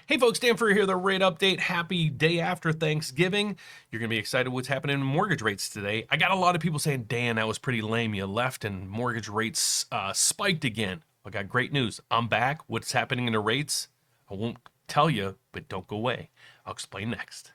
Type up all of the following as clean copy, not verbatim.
Hey folks, Dan Frio here, the rate update. Happy day after Thanksgiving. You're going to be excited what's happening in mortgage rates today. I got a lot of people saying, Dan, that was pretty lame. You left and mortgage rates spiked again. I got great news. I'm back. What's happening in the rates? I won't tell you, but don't go away. I'll explain next.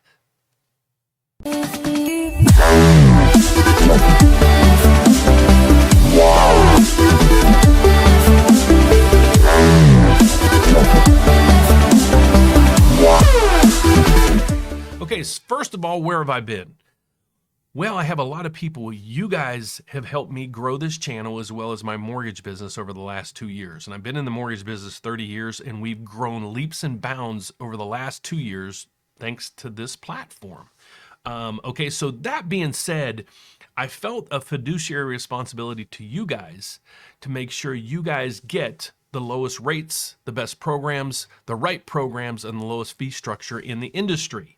Okay, first of all, where have I been? Well, I have a lot of people. You guys have helped me grow this channel as well as my mortgage business over the last 2 years. And I've been in the mortgage business 30 years, and we've grown leaps and bounds over the last 2 years thanks to this platform. Okay, so that being said, I felt a fiduciary responsibility to you guys to make sure you guys get the lowest rates, the best programs, the right programs, and the lowest fee structure in the industry.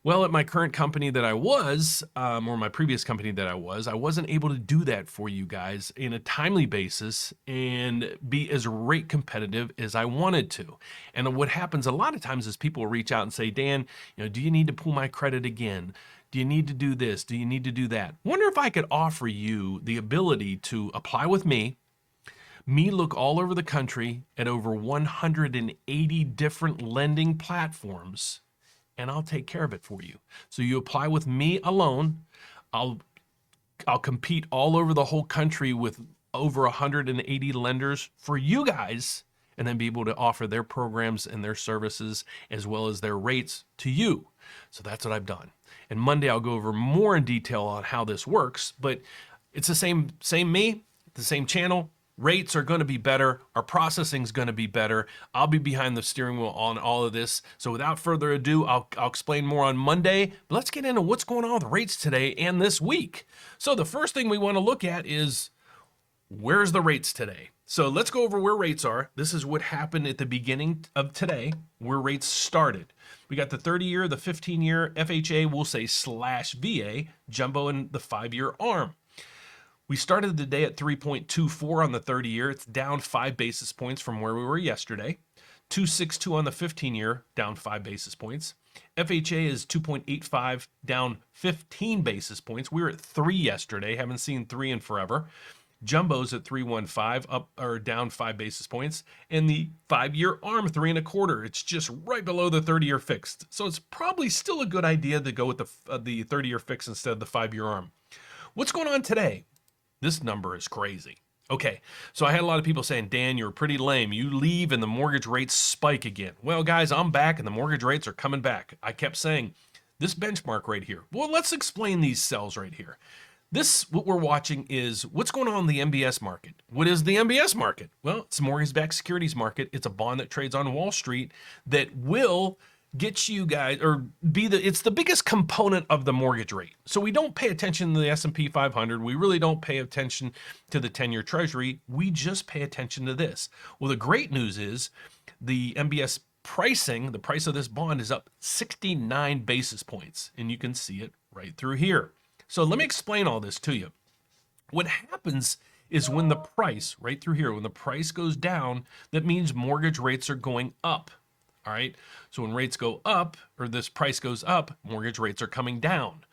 Well, at my current company that I was, or my previous company that I wasn't able to do that for you guys in a timely basis and be as rate competitive as I wanted to. And what happens a lot of times is people will reach out and say, Dan, do you need to pull my credit again? Do you need to do this? Do you need to do that? Wonder if I could offer you the ability to apply with me look all over the country at over 180 different lending platforms, and I'll take care of it for you. So you apply with me alone. I'll compete all over the whole country with over 180 lenders for you guys, and then be able to offer their programs and their services as well as their rates to you. So that's what I've done. And Monday I'll go over more in detail on how this works, but it's the same me, the same channel. Rates are going to be better. Our processing is going to be better. I'll be behind the steering wheel on all of this. So without further ado, I'll explain more on Monday. But let's get into what's going on with rates today and this week. So the first thing we want to look at is where's the rates today? So let's go over where rates are. This is what happened at the beginning of today, where rates started. We got the 30-year, the 15-year, FHA, we'll say /VA, jumbo, and the 5-year ARM. We started the day at 3.24 on the 30-year. It's down 5 basis points from where we were yesterday. 2.62 on the 15-year, down 5 basis points. FHA is 2.85, down 15 basis points. We were at 3 yesterday. Haven't seen 3 in forever. Jumbo's at 3.15, up or down 5 basis points. And the 5-year ARM, 3.25. It's just right below the 30-year fixed. So it's probably still a good idea to go with the 30-year fixed instead of the 5-year ARM. What's going on today? This number is crazy. Okay, so I had a lot of people saying, Dan, you're pretty lame. You leave and the mortgage rates spike again. Well, guys, I'm back and the mortgage rates are coming back. I kept saying, this benchmark right here. Well, let's explain these cells right here. What we're watching is what's going on in the MBS market. What is the MBS market? Well, it's a mortgage-backed securities market. It's a bond that trades on Wall Street that will get you guys, or it's the biggest component of the mortgage rate. So we don't pay attention to the S&P 500. We really don't pay attention to the 10-year Treasury. We just pay attention to this. Well, the great news is the MBS pricing, the price of this bond is up 69 basis points, and you can see it right through here. So let me explain all this to you. What happens is when the price, right through here, when the price goes down, that means mortgage rates are going up. All right, so when rates go up, or this price goes up, mortgage rates are coming down.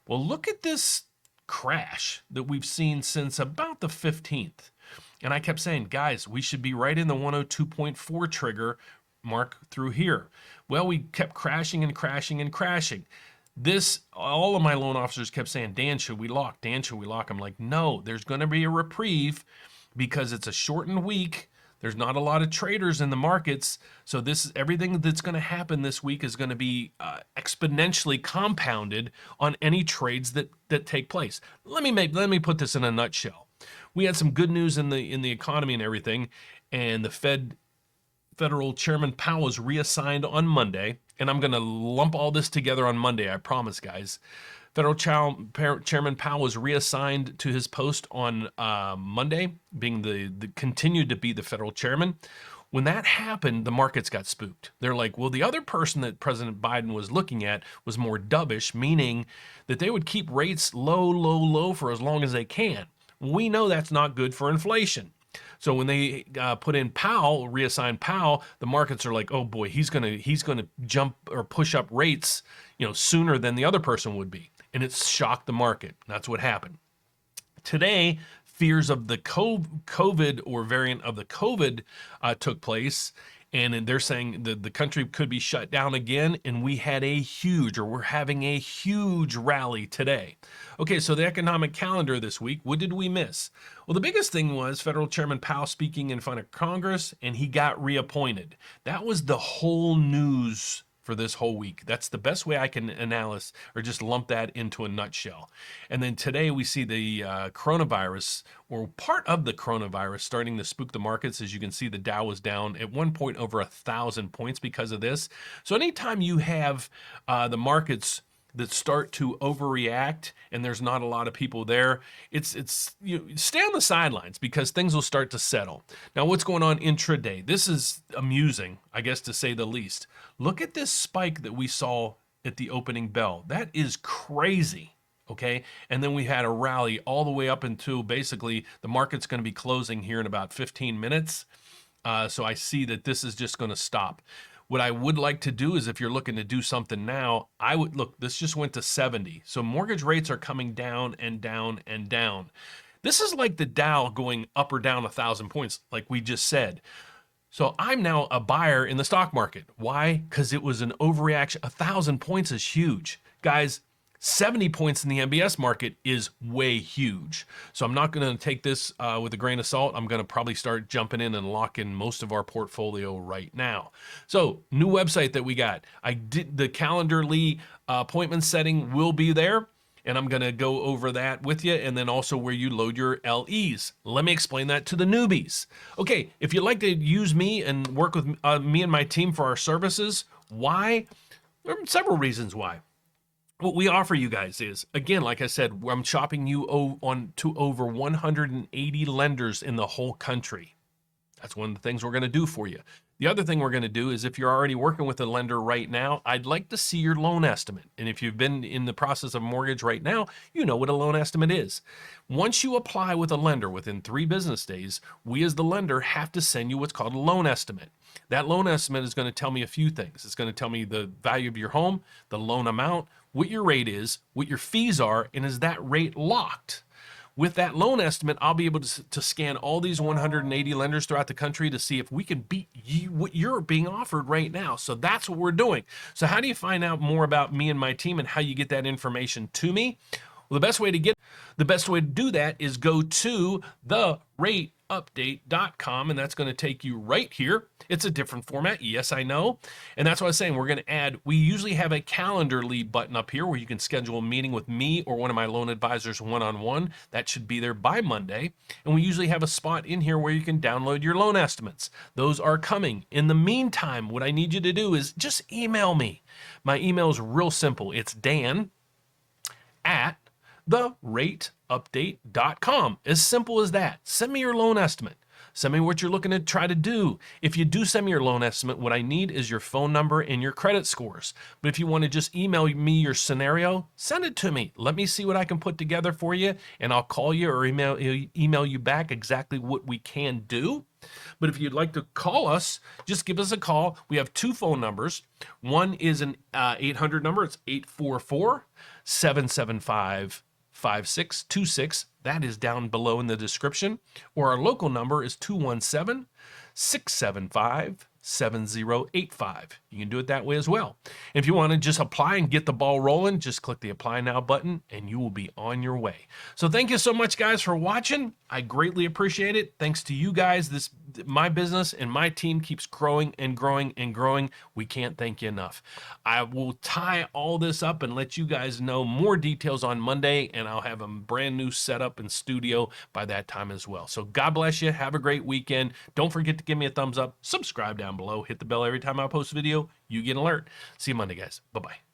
Well, look at this crash that we've seen since about the 15th. And I kept saying, guys, we should be right in the 102.4 trigger mark through here. Well, we kept crashing and crashing and crashing. All of my loan officers kept saying, Dan, should we lock? Dan, should we lock? I'm like, no, there's going to be a reprieve because it's a shortened week. There's not a lot of traders in the markets, so everything that's going to happen this week is going to be exponentially compounded on any trades that take place. Let me put this in a nutshell. We had some good news in the economy and everything, and the Federal Chairman Powell was reassigned on Monday, and I'm going to lump all this together on Monday, I promise, guys. Federal Chairman Powell was reassigned to his post on Monday, being the continued to be the federal chairman. When that happened, the markets got spooked. They're like, well, the other person that President Biden was looking at was more dovish, meaning that they would keep rates low, low, low for as long as they can. We know that's not good for inflation. So when they put in Powell, reassign Powell, the markets are like, oh boy, he's gonna jump or push up rates, sooner than the other person would be, and it's shocked the market. That's what happened. Today, fears of the COVID or variant of the COVID took place, and they're saying the country could be shut down again, and we're having a huge rally today. Okay, so the economic calendar this week, what did we miss? Well, the biggest thing was Federal Chairman Powell speaking in front of Congress, and he got reappointed. That was the whole news for this whole week. That's the best way I can analyze or just lump that into a nutshell. And then today we see the coronavirus, or part of the coronavirus, starting to spook the markets. As you can see, the Dow was down at one point over 1,000 points because of this. So anytime you have the markets that start to overreact and there's not a lot of people there, stay on the sidelines because things will start to settle. Now, what's going on intraday? This is amusing, I guess, to say the least. Look at this spike that we saw at the opening bell. That is crazy. Okay, and then we had a rally all the way up until basically the market's going to be closing here in about 15 minutes. So I see that this is just going to stop. What I would like to do is, if you're looking to do something now, I would look, this just went to 70. So mortgage rates are coming down and down and down. This is like the Dow going up or down 1,000 points, like we just said. So I'm now a buyer in the stock market. Why? Because it was an overreaction. 1,000 points is huge. Guys, 70 points in the MBS market is way huge. So I'm not going to take this with a grain of salt. I'm going to probably start jumping in and lock in most of our portfolio right now. So new website that we got. I did the Calendarly appointment setting will be there. And I'm going to go over that with you, and then also where you load your LEs. Let me explain that to the newbies. Okay, if you'd like to use me and work with me and my team for our services, why? There are several reasons why. What we offer you guys is, again, like I said, I'm shopping you on to over 180 lenders in the whole country. That's one of the things we're going to do for you. The other thing we're going to do is, if you're already working with a lender right now, I'd like to see your loan estimate. And if you've been in the process of mortgage right now, you know what a loan estimate is. Once you apply with a lender within 3 business days, we as the lender have to send you what's called a loan estimate. That loan estimate is going to tell me a few things. It's going to tell me the value of your home, the loan amount, what your rate is, what your fees are, and is that rate locked? With that loan estimate, I'll be able to scan all these 180 lenders throughout the country to see if we can beat what you're being offered right now. So that's what we're doing. So how do you find out more about me and my team and how you get that information to me? Well, the best way to do that is go to therateupdate.com, and that's going to take you right here. It's a different format. Yes, I know. And that's what I was saying. We're going to add, we usually have a Calendarly button up here where you can schedule a meeting with me or one of my loan advisors one-on-one. That should be there by Monday. And we usually have a spot in here where you can download your loan estimates. Those are coming. In the meantime, what I need you to do is just email me. My email is real simple. It's dan@therateupdate.com. As simple as that. Send me your loan estimate. Send me what you're looking to try to do. If you do send me your loan estimate, what I need is your phone number and your credit scores. But if you want to just email me your scenario, send it to me. Let me see what I can put together for you, and I'll call you or email you back exactly what we can do. But if you'd like to call us, just give us a call. We have 2 phone numbers. One is an 800 number. It's 844-775-5626. That is down below in the description. Or our local number is 217-675-7085. You can do it that way as well. If you want to just apply and get the ball rolling, just click the Apply Now button and you will be on your way. So thank you so much, guys, for watching. I greatly appreciate it. Thanks to you guys, my business and my team keeps growing and growing and growing. We can't thank you enough. I will tie all this up and let you guys know more details on Monday, and I'll have a brand new setup and studio by that time as well. So God bless you. Have a great weekend. Don't forget to give me a thumbs up, subscribe down below, hit the bell every time I post a video. You get an alert. See you Monday, guys. Bye-bye.